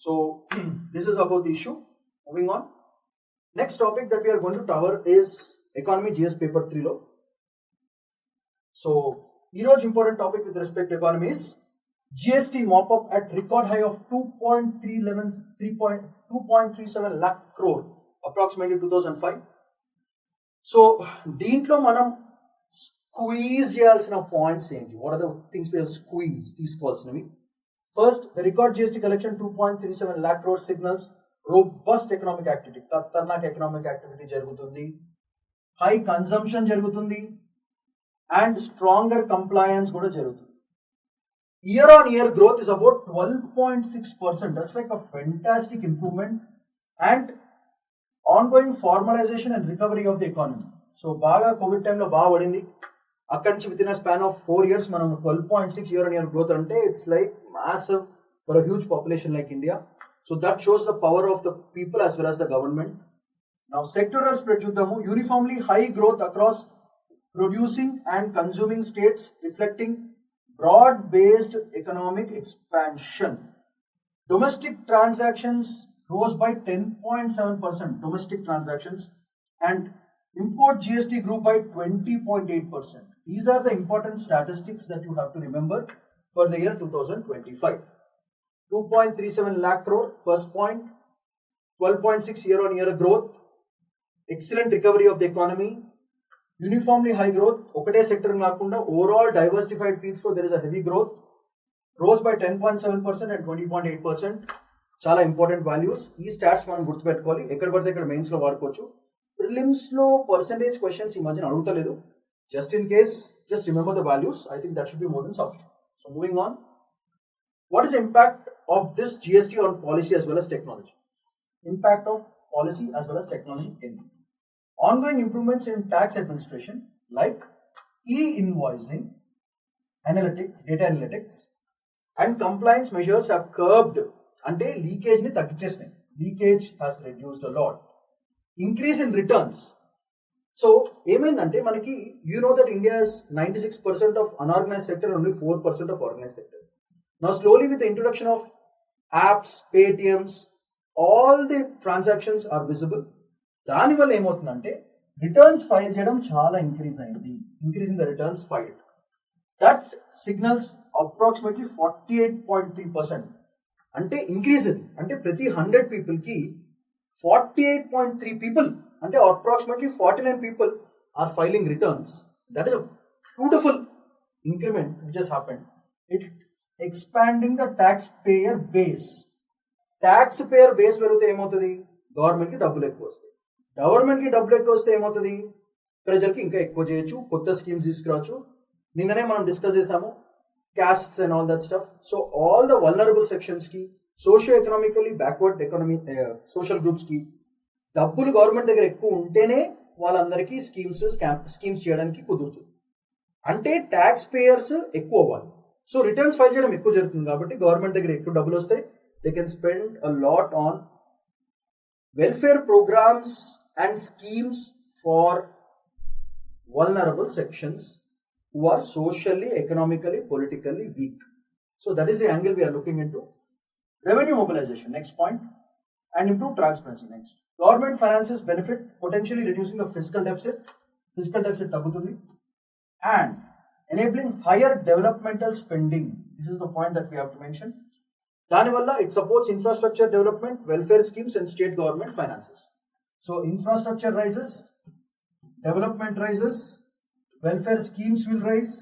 So this is about the issue. Moving on, next topic that we're going to cover is economy GS paper 3లో. సో ఈ రోజు important topic with respect to economy is GST mop up at record high of 2.37 lakh crore approximately 2005. సో దీంట్లో మనం squeeze చేయాల్సిన points ఏంటి, what are the things we have squeeze తీసుకోవాల్సినవి. First, the record GST collection 2.37 lakh crore signals robust economic activity, ఖతర్నాక్ economic activity జరుగుతుంది, high consumption జరుగుతుంది, and stronger compliance కూడా జరుగుతుంది. Year on year growth is about 12.6%. That's like a fantastic improvement and ongoing formalization and recovery of the economy. So బాగా Covid టైంలో బాగా పడింది. అక్కడి నుంచి with in a span of 4 years మనం 12.6 year on year growth అంటే it's like massive for a huge population like India. So that shows the power of the people as well as the government. Now sectoral spread చూద్దాము. Uniformly high growth across producing and consuming states, reflecting broad-based economic expansion. Domestic transactions rose by 10.7%, domestic transactions, and import GST grew by 20.8%. These are the important statistics that you have to remember for the year 2025. 2.37 lakh crore, first point, 12.6 year-on-year growth, excellent recovery of the economy, uniformly high growth, ఒకటే sector కాకుండా overall diversified fields లో there is a heavy growth, rose by 10.7% and 20.8%. చాలా important values. ఈ stats మనం గుర్తుపెట్టుకోవాలి, ఎక్కడ పడితే ఇక్కడ మెయిన్స్ లో వాడుకోవచ్చు. ప్రిలిమ్స్ లో పర్సెంటేజ్ క్వశ్చన్స్ ఈ మధ్యన అడుగుతలేదు. Just in case, just remember the values. I think that should be more than sufficient. So moving on, what is the impact of this GST on policy as well as technology? Impact of policy as well as technology in ongoing improvements in tax administration like e-invoicing, analytics, data analytics, and compliance measures have curbed ante leakage ni తగ్గించేసినాయి. Leakage has reduced a lot. Increase in returns. So ఏమైందంటే మనకి, you know that India is 96% of unorganized sector and only 4% of organized sector. Now slowly with the introduction of apps, Paytms, all the transactions are visible. దానివల్ల ఏమవుతుందంటే returns file చేయడం చాలా increase అయింది. Increase in the returns filed. That signals approximately 48.3%. అంటే increase అంటే ప్రతి 100 people కి 48.3 people, అంటే approximately 49 people are filing returns. That is a beautiful increment which has happened. It expanding the taxpayer base. Taxpayer base పెరిగితే ఏమవుతుంది? గవర్నమెంట్కి డబ్బులు ఎక్కువ వస్తాయి. గవర్నమెంట్కి డబ్బులు ఎక్కువ వస్తే ఏమవుతుంది? ప్రజలకి ఇంకా ఎక్కువ చేయొచ్చు, కొత్త స్కీమ్స్ తీసుకురావచ్చు. నిన్ననే మనం డిస్కస్ చేసాము castes and all that stuff. So all the vulnerable sections కి, socio economically backward economy social groups కి డబ్బులు గవర్నమెంట్ దగ్గర ఎక్కువ ఉంటేనే వాళ్ళందరికీ స్కీమ్స్ చేయడానికి కుదురుతుంది. అంటే ట్యాక్స్ పేయర్స్ ఎక్కువ అవ్వాలి. సో రిటర్న్స్ ఫైల్ చేయడం ఎక్కువ జరుగుతుంది కాబట్టి గవర్నమెంట్ దగ్గర ఎక్కువ డబ్బులు వస్తాయి. They can spend a lot on welfare programmes and schemes for vulnerable sections who are socially, economically, politically weak. So that is the angle we are looking into. Revenue mobilization, next point, and improve transparency, next. Government finances benefit, potentially reducing the fiscal deficit. Fiscal deficit tagutundi. And enabling higher developmental spending. This is the point that we have to mention. Danivalla, it supports infrastructure development, welfare schemes, and state government finances. So infrastructure rises, development rises, welfare schemes will rise,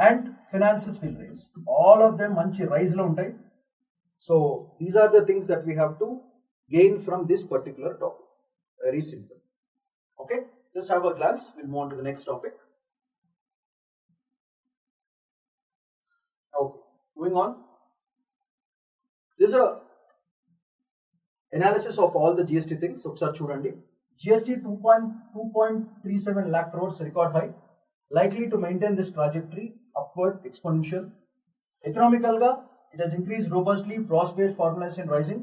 and finances will rise. All of them manchi rise lo untai. So these are the things that we have to gain from this particular topic. Very simple. Okay, just have a glance. We'll move on to the next topic. Okay, moving on. This is a analysis of all the GST things. So chudandi. GST 2.37 lakh crores record high, likely to maintain this trajectory upward exponential. Economical ga, it has increased robustly, pros-based formalization rising.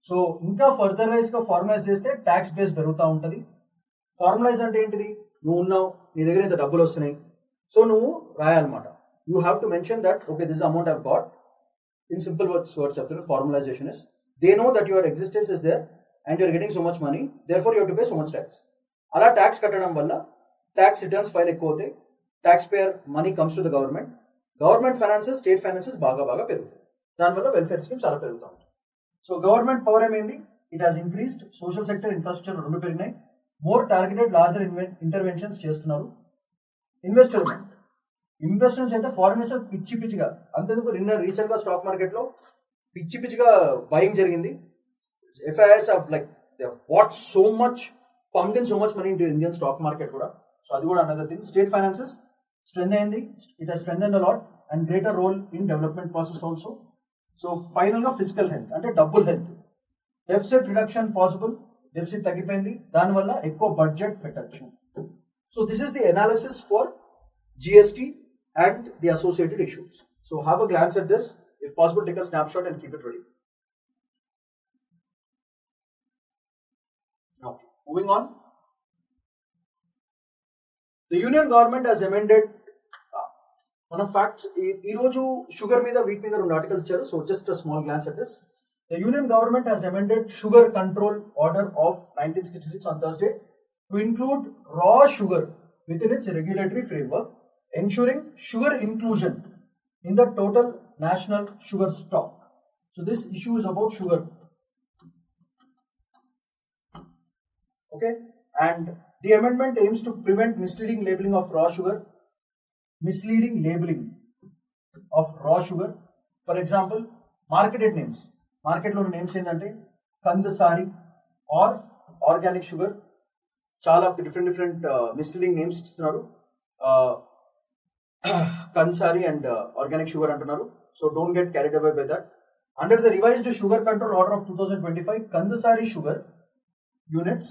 So ఇంకా further rise గా formalise చేస్తే tax base పెరుగుతూ ఉంటుంది. Formalise అంటే ఏంటిది? నువ్వు ఉన్నావు, నీ దగ్గర ఇంత డబ్బులు వస్తున్నాయి, సో నువ్వు రాయాలన్నమాట. You have to mention that okay this amount I've got. In simple words చెప్తున్నారు. Formalisation is they know that your existence is there and you are getting so much money, therefore you have to pay so much tax. Ala tax kattadam valla tax returns file ekku avute, taxpayer money comes to the government, government finances, state finances baga perugutayi. Dan valla welfare schemes ala peruguta untayi. So government power emendi, it has increased. Social sector infrastructure rendu periginayi, more targeted larger interventions chestunnaru. Investments aithe foreign investors పిచ్చిగా అంతెందుకు recent గా stock market లో పిచ్చిగా buying జరిగింది. FIIs have they have bought so much, pumped in so much money into Indian stock market kuda. So adi kuda another thing. State finances strengthened, it has strengthened a lot, and greater role in development process also. So final ga fiscal health ante double health, deficit reduction possible, deficit tagipoyindi, dani valla ekko budget pettachu. So this is the analysis for GST and the associated issues. So have a glance at this. If possible, take a snapshot and keep it ready. Okay, moving on. The Union government has amended one of facts. Ee roju sugar meeda, wheat meeda rendu articles icharu. So just a small glance at this. The Union government has amended Sugar Control Order of 1966 on Thursday to include raw sugar within its regulatory framework, ensuring sugar inclusion in the total national sugar stock. So this issue is about sugar. Okay, and the amendment aims to prevent misleading labeling of raw sugar. For example, marketed names. మార్కెట్లో ఉన్న names ఏంటంటే కందసారి are organic sugar. చాలా different misleading names ఇస్తున్నారు. Kansari and organic sugar antunaru. So don't get carried away by that. Under the revised sugar control order of 2025, Kansari sugar units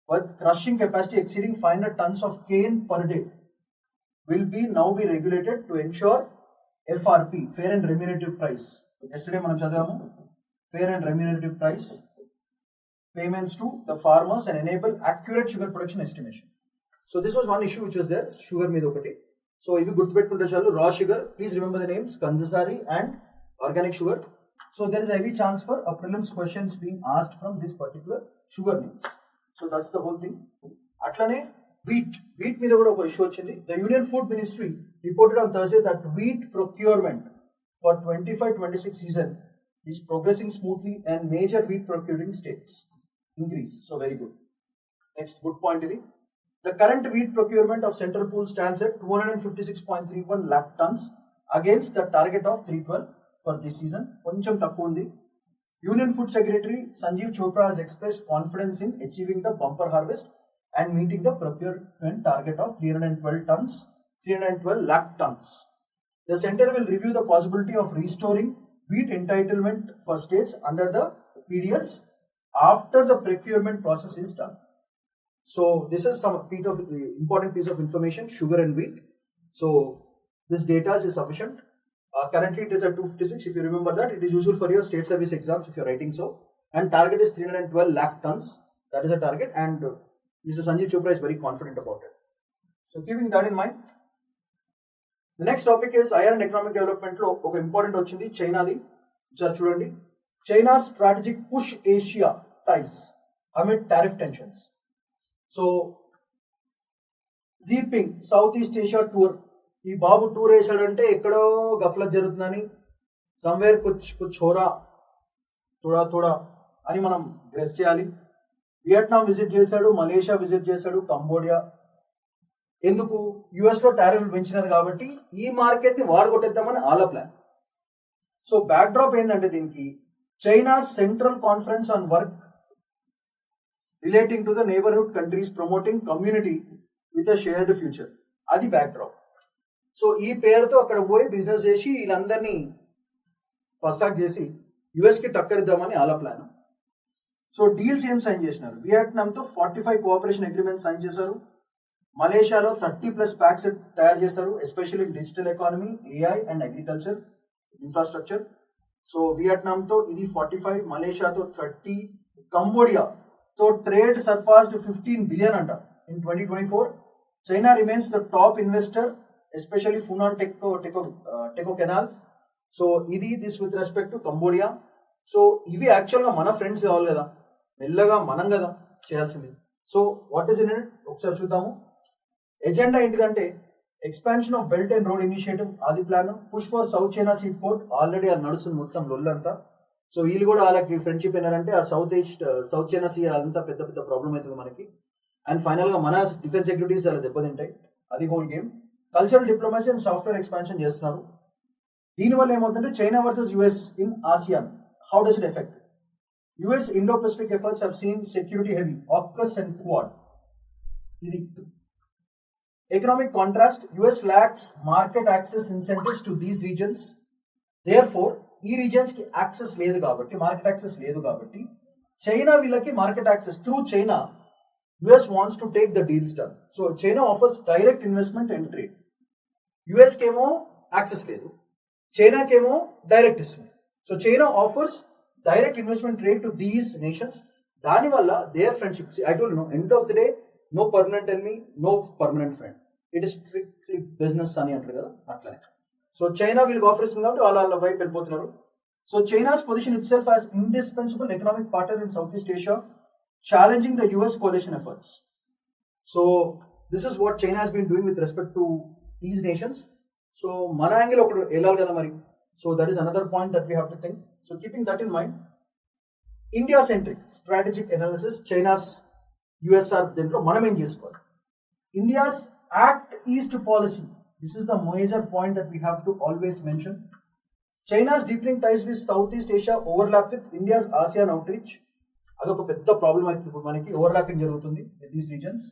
with crushing capacity exceeding 500 tons of cane per day will now be regulated to ensure FRP, fair and remunerative price. Yesterday manam chadavamu, fair and remunerative price payments to the farmers and enable accurate sugar production estimation. So this was one issue which was there, sugar మీద ఒకటి. So if you గుర్తుపెట్టుకుంటే చాలు, raw sugar, please remember the names Kansari and organic sugar. So there is a heavy chance for a prelims questions being asked from this particular sugar names. So that's the whole thing. అట్లనే wheat మీద కూడా ఒక issue వచ్చింది. The Union Food Ministry reported on Thursday that wheat procurement for 25-26 season is progressing smoothly and major wheat procuring states increase. So very good. Next good point ఇది. The current wheat procurement of central pool stands at 256.31 lakh tons against the target of 312 for this season. కొంచెం తక్కువ ఉంది. Union Food Secretary Sanjeev Chopra has expressed confidence in achieving the bumper harvest and meeting the procurement target of 312 lakh tons. The center will review the possibility of restoring wheat entitlement for states under the PDS after the procurement process is done. So this is some important piece of information, sugar and wheat. So this data is sufficient. Currently it is at 256. If you remember that, it is useful for your state service exams if you are writing so. And target is 312 lakh tons. That is a target, and Mr. Sanjeev Chopra is very confident about it. So keeping that in mind, the next topic is iron economic development lo oka important ochindi China di. Sir chudandi, China's strategic push Asia ties amid tariff tensions. So Jinping south east Asia tour, ఈ Babu tour వేసాడంటే ఎక్కడో గఫ్లత్ జరుగుతుందని, somewhere కుచ్ హోరా థోడా అని మనం guess చేయాలి. Vietnam visit చేశాడు, Malaysia visit చేశాడు, Cambodia. ఎందుకు? యుఎస్లో టారిఫ్లు పెంచినారు కాబట్టి ఈ మార్కెట్ని వాడగొట్టేద్దామని వాళ్ళ ప్లాన్. సో బ్యాక్ డ్రాప్ ఏంటంటే దీనికి, China central conference on work relating to the neighborhood countries promoting community with a shared future. అది బ్యాక్ డ్రాప్. సో ఈ పేరుతో అక్కడ పోయి బిజినెస్ చేసి వీళ్ళందరినీ ఫసాక్ చేసి యుఎస్కి టక్కరిద్దామని వాళ్ళ ప్లాన్. సో డీల్స్ ఏం సైన్ చేసినారు? వియట్నాంతో 45 కోఆపరేషన్ అగ్రిమెంట్స్ సైన్ చేశారు. మలేషియాలో 30+ ప్యాక్స్ తయారు చేశారు, especially digital economy, AI and agriculture infrastructure. So వియట్నాంతో ఇది 45, మలేషియాతో 30, Cambodia so trade surpassed 15 billion in 2024. China remains the top investor, especially Funan Teco Canal. So this with respect to Cambodia. So ivi actually mana friends kaval kada, mellaga manam kada cheyalsindi. So what is in it okkar chudamu. Agenda entidante expansion of belt and road initiative adi plan, push for South China seaport already are nadustundi mottham lollanta. So వీళ్ళు కూడా వాళ్ళకి friendship అయినారంటే ఆ south China see అంతా పెద్ద problem అవుతుంది మనకి. And ఫైనల్గా మన డిఫెన్స్ సెక్యూరిటీస్ చాలా దెబ్బతింటాయి. అది whole game. Cultural diplomacy and software expansion చేస్తున్నారు. దీనివల్ల ఏమవుతుందంటే China versus US in ASEAN, how does it affect? US Indo Pacific efforts have seen security heavy AUKUS and Quad. ఇది economic contrast, US lacks market access incentives to these regions. Therefore ఈ regions కి access లేదు కాబట్టి, market access లేదు కాబట్టి China వీళ్ళకి market access through China US wants to take the deals done. So China offers direct investment and trade. US కేమో access లేదు, చైనాకేమో డైరెక్ట్ ఇస్తుంది. So China offers direct investment trade to these nations. దానివల్ల their friendship, I don't know, end of the day no permanent enemy, no permanent friend, it is strictly business అని అంటారు కదా, అట్లనే. So China వీళ్ళకి offer ఇస్తుంది కాబట్టి వాళ్ళ వైపు వెళ్ళిపోతున్నారు. So China's position it self as indispensable economic partner in south east Asia, challenging the US కోalition efforts. So this is what China has been doing with respect to these nations. So మన angle ఒకటి వెళ్ళాలి కదా మరి. So that is another point that we have to think. So keeping that in mind, India centric strategic analysis, China's USR దీంట్లో మనం ఏం చేసుకోవాలి? India's Act East policy. This is the major point that we have to always mention. China's deepening ties with Southeast Asia overlap with India's ASEAN outreach. అదొక పెద్ద problem అయితే ఇప్పుడు మనకి overlapping జరుగుతుంది విత్ దీస్ రీజన్స్.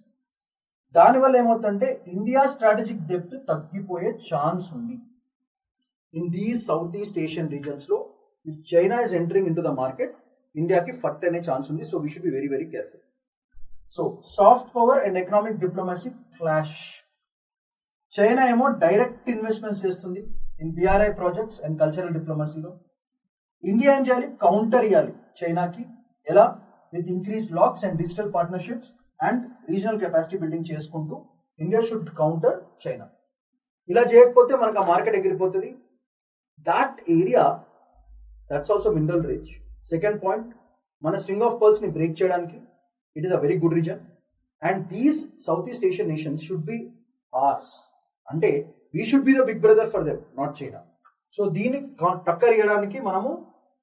దానివల్ల ఏమవుతుందంటే India strategic depth తగ్గిపోయే chance ఉంది. In these South East Asian regions లో if China is entering in to the market, ఇండియాకి ఫట్ అనే ఛాన్స్ ఉంది. So we should be very very careful. So soft power and economic diplomacy clash. China ఏమో direct investments చేస్తుంది in BRI projects and cultural డిప్లొమసీలో. India ఏం చేయాలి? Counter ఇవ్వాలి చైనాకి. ఎలా? With increase LOCs and digital partnerships and regional capacity building చేసుకుంటూ India should counter China. ఇలా చేయకపోతే మనకు ఆ మార్కెట్ ఎగిరిపోతుంది. That area that's also mineral rich. Second point, మన స్ట్రింగ్ ఆఫ్ పర్ల్స్ ని బ్రేక్ చేయడానికి it is a very good reason. And these South East Asian nations should be ours. అంటే we should be the big brother for them, not China. So దీన్ని టక్కర్ ఇవ్వడానికి మనము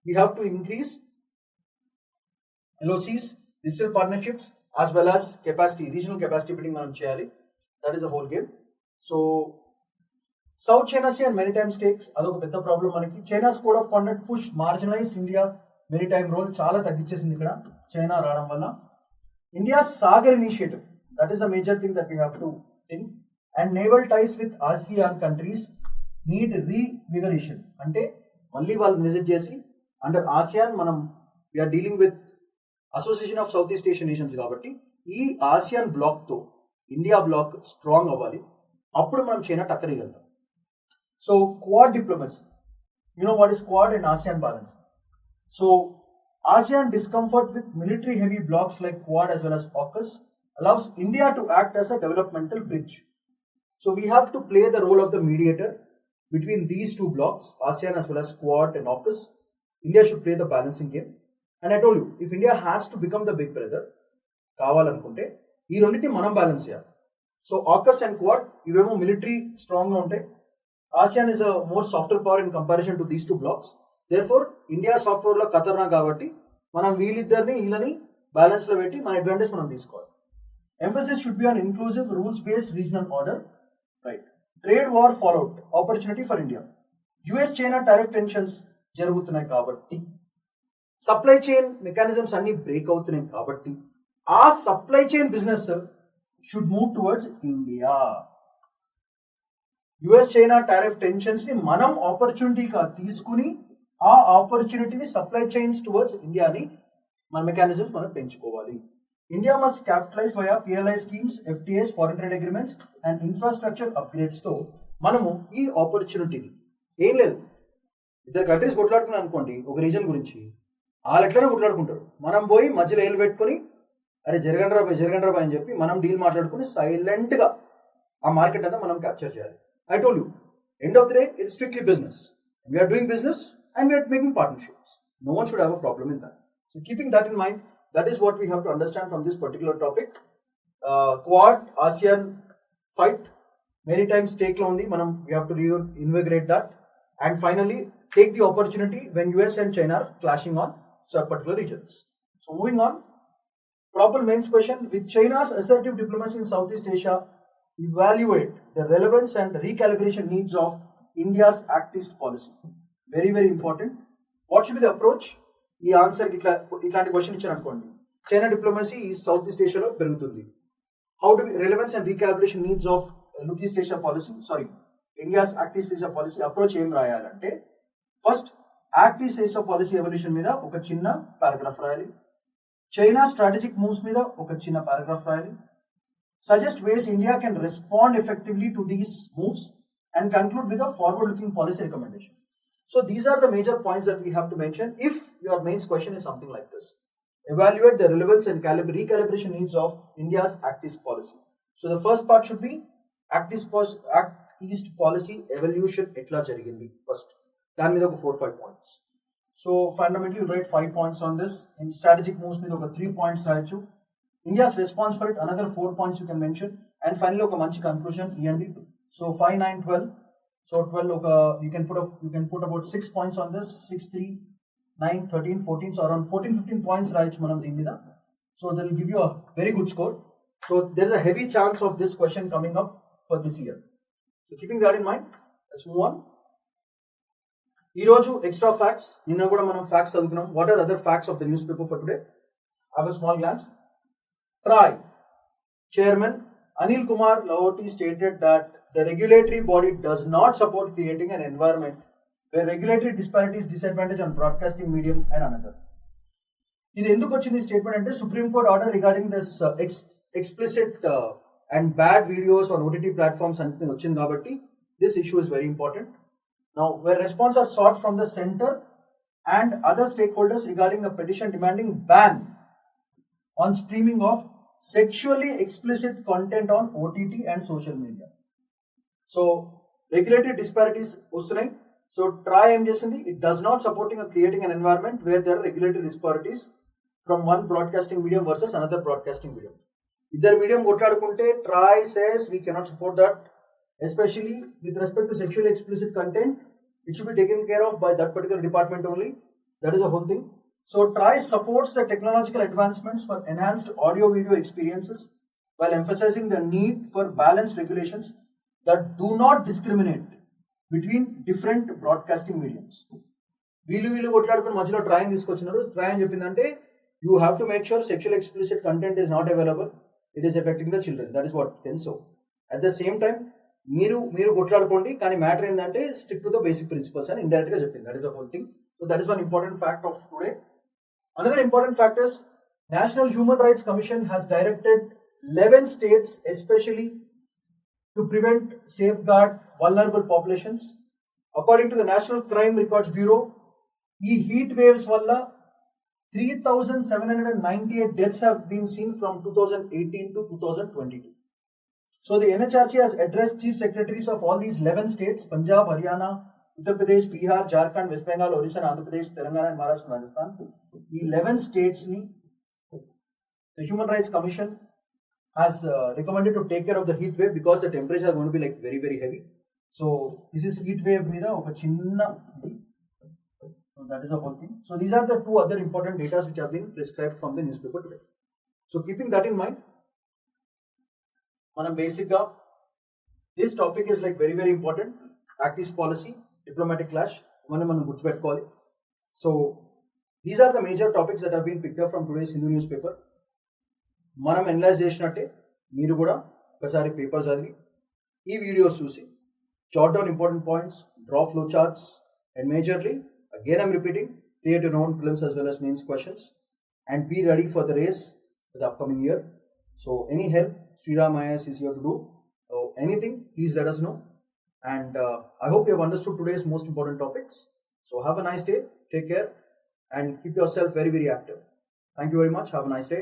we have to increase LOCs, digital partnerships, as well as capacity, regional capacity building మనం చేయాలి. That is the whole game. So South China Sea and maritime stakes అదొక పెద్ద problem మనకి. China's code of conduct push marginalised India maritime role చాలా తగ్గించేసింది ఇక్కడ China రావడం వల్ల. India SAGAR initiative, that is the major thing that we have to think. And naval ties with ASEAN countries need reinvigoration. అంటే మళ్ళీ వాళ్ళు visit చేసి under ASEAN మనం we are dealing with Association of South East Asian Nations కాబట్టి ఈ ASEAN bloc తో India bloc strong అవ్వాలి. అప్పుడు మనం China టక్కరియగలుగుతాం. So quad diplomacy, you know what is quad and ASEAN balance. So ASEAN discomfort with military heavy blocks like Quad as well as AUKUS allows India to act as a developmental bridge. So we have to play the role of the mediator between these two blocks, ASEAN as well as Quad and AUKUS. India should play the balancing game. And I told you, if India has to become the big brother, కావాలనుకుంటే ఈ రెండింటిని మనం balance చేయాలి. So AUKUS and Quad ఇవేమో military strong గా ఉంటాయి. ASEAN is a more softer power in comparison to these two blocks. Therefore, India soft power లో ఖతర్నా కాబట్టి మనం వీళ్ళిద్దరిని వీళ్ళని బ్యాలెన్స్ లో పెట్టి మన అడ్వాంటేజ్ మనం తీసుకోవాలి. Emphasis should be on inclusive, rules-based regional order. Right. Trade war fallout, opportunity for India. US-China tariff tensions జరుగుతున్నాయి కాబట్టి, సప్లై చైన్ మెకానిజమ్స్ అన్ని బ్రేక్ అవుతున్నాయి కాబట్టి ఆ supply chain business should move towards India. US-China tariff tensions ని మనం ఆపర్చునిటీగా తీసుకుని ఆ ఆపర్చునిటీని సప్లై చైన్స్ టువర్డ్స్ ఇండియాని మన మెకానిజమ్స్ మనం పెంచుకోవాలి. India must capitalize via PLI schemes, FTAs, foreign trade agreements and infrastructure upgrades తో మనము ఈ ఆపర్చునిటీని, ఏం లేదు ఇద్దరు కంట్రీస్ కొట్లాడుకున్నాం అనుకోండి ఒక రీజన్ గురించి, వాళ్ళు ఎట్లనే కొట్లాడుకుంటారు. మనం పోయి మధ్యలో ఏళ్ళు పెట్టుకుని అరే జరగండ్రా బాయ్ అని చెప్పి మనం డీల్ మాట్లాడుకుని సైలెంట్ గా ఆ మార్కెట్ అంతా మనం క్యాప్చర్ చేయాలి. I told you, end of the day, it's strictly business. We are doing business and we are making partnerships. No one should have a problem in that. So keeping that in mind, that is what we have to understand from this particular topic. Quad, ASEAN fight, maritime stake lo undi, manam we have to reinvigorate that. And finally, take the opportunity when US and China are clashing on some particular regions. So moving on, proper mains question. With China's assertive diplomacy in Southeast Asia, evaluate the relevance and recalibration needs of India's Act East policy. Very, very important. What should be the approach? ఈ answer ఇట్లాంటి question ఇచ్చారు అనుకోండి, China diplomacy ఈ south east ఏషియాలో పెరుగుతుంది. How do relevance and recalibration needs of look east Asia policy, India's act east Asia policy approach ఏం రాయాలంటే, first act east Asia policy evolution మీద ఒక చిన్న పారాగ్రాఫ్ రాయాలి. చైనా స్ట్రాటజిక్ మూవ్స్ మీద ఒక చిన్న పారాగ్రాఫ్ రాయాలి. Suggest ways India can respond effectively to these moves and conclude with a forward looking policy recommendation. So these are the major points that we have to mention if your mains question is something like this. Evaluate the relevance and recalibration needs of India's Act East policy. So the first part should be Act East policy evolution etla jarigindi first. Then we have 4-5 points. So fundamentally you write 5 points on this. In strategic moves we have 3 points rayachu. India's response for it, another 4 points you can mention, and finally oka manchi conclusion END. So 5, 9, 12. So 12 you can put about 6 points on this, 6, 3, 9, 13, 14, so around 14-15 points rayachu manam deen meeda. So that will give you a very good score. So there is a heavy chance of this question coming up for this year. So keeping that in mind, let's move on. ఈరోజు extra facts, నిన్న కూడా మనం facts చదువుకున్నాం. What are other facts of the newspaper for today? Have a small glance. TRAI chairman Anil Kumar Lahoti stated that the regulatory body does not support creating an environment where regulatory disparities disadvantage on broadcasting medium and another. ఇది ఎందుకు వచ్చింది statement అంటే supreme court order regarding this explicit and bad videos on OTT platforms అనేది వచ్చింది కాబట్టి this issue is very important. Now, where response are sought from the center and other stakeholders regarding a petition demanding ban on streaming of sexually explicit content on OTT and social media. So, regulatory disparities వస్తున్నాయి. So, TRAI ఏం చేసింది? It does not supporting or creating an environment where there are regulatory disparities from one broadcasting medium versus another broadcasting medium. ఇద్దరు medium కొట్లాడుకుంటే TRAI says we cannot support that. Especially with respect to sexually explicit content, it should be taken care of by that particular department only. That is the whole thing. So TRAI supports the technological advancements for enhanced audio-video experiences while emphasizing the need for balanced regulations that do not discriminate between different broadcasting mediums. వీళ్ళు కొట్లాడుకుని మధ్యలో TRAI తీసుకొచ్చినారు. TRAI అని చెప్పిందంటే you have to make sure sexual explicit content is not available. It is affecting the children. That is what it can so. At the same time, మీరు కొట్లాడుకోండి, కానీ matter ఏంటంటే stick to the basic principles అని indirect గా చెప్పింది. That is the whole thing. So that is one important fact of today. Another important fact is National Human Rights Commission has directed 11 states especially to prevent, safeguard vulnerable populations. According to the National Crime Records Bureau, ఈ heat waves వల్ల 3,798 deaths have been seen from 2018 to 2022. So the NHRC has addressed chief secretaries of all these 11 states, Punjab, Haryana, Uttar Pradesh, Bihar, Jharkhand, West Bengal, Orissa, Andhra Pradesh, Telangana and Maharashtra, Rajasthan. The 11 states ni the Human Rights Commission has recommended to take care of the heat wave because the temperatures are going to be like very, very heavy. So this is heat wave mida oka chinna. So that is the whole thing. So these are the two other important data which have been prescribed from the newspaper today. So keeping that in mind, మనం బేసిక్గా this topic is like very very important. Practice policy, diplomatic clash మనం గుర్తుపెట్టుకోవాలి. So these are the major topics that have been picked up from today's Hindu newspaper. మనం analyse చేసినట్టే మీరు కూడా ఒకసారి paper చదివి ఈ వీడియోస్ చూసి jot down important points, draw flow charts, and majorly, again I'm repeating, create your own prelims as well as mains questions and be ready for the race for the upcoming year. So any help, Sriram IAS is here to do. So anything, please let us know. And I hope you have understood today's most important topics. So have a nice day, take care, and keep yourself very, very active. Thank you very much. Have a nice day.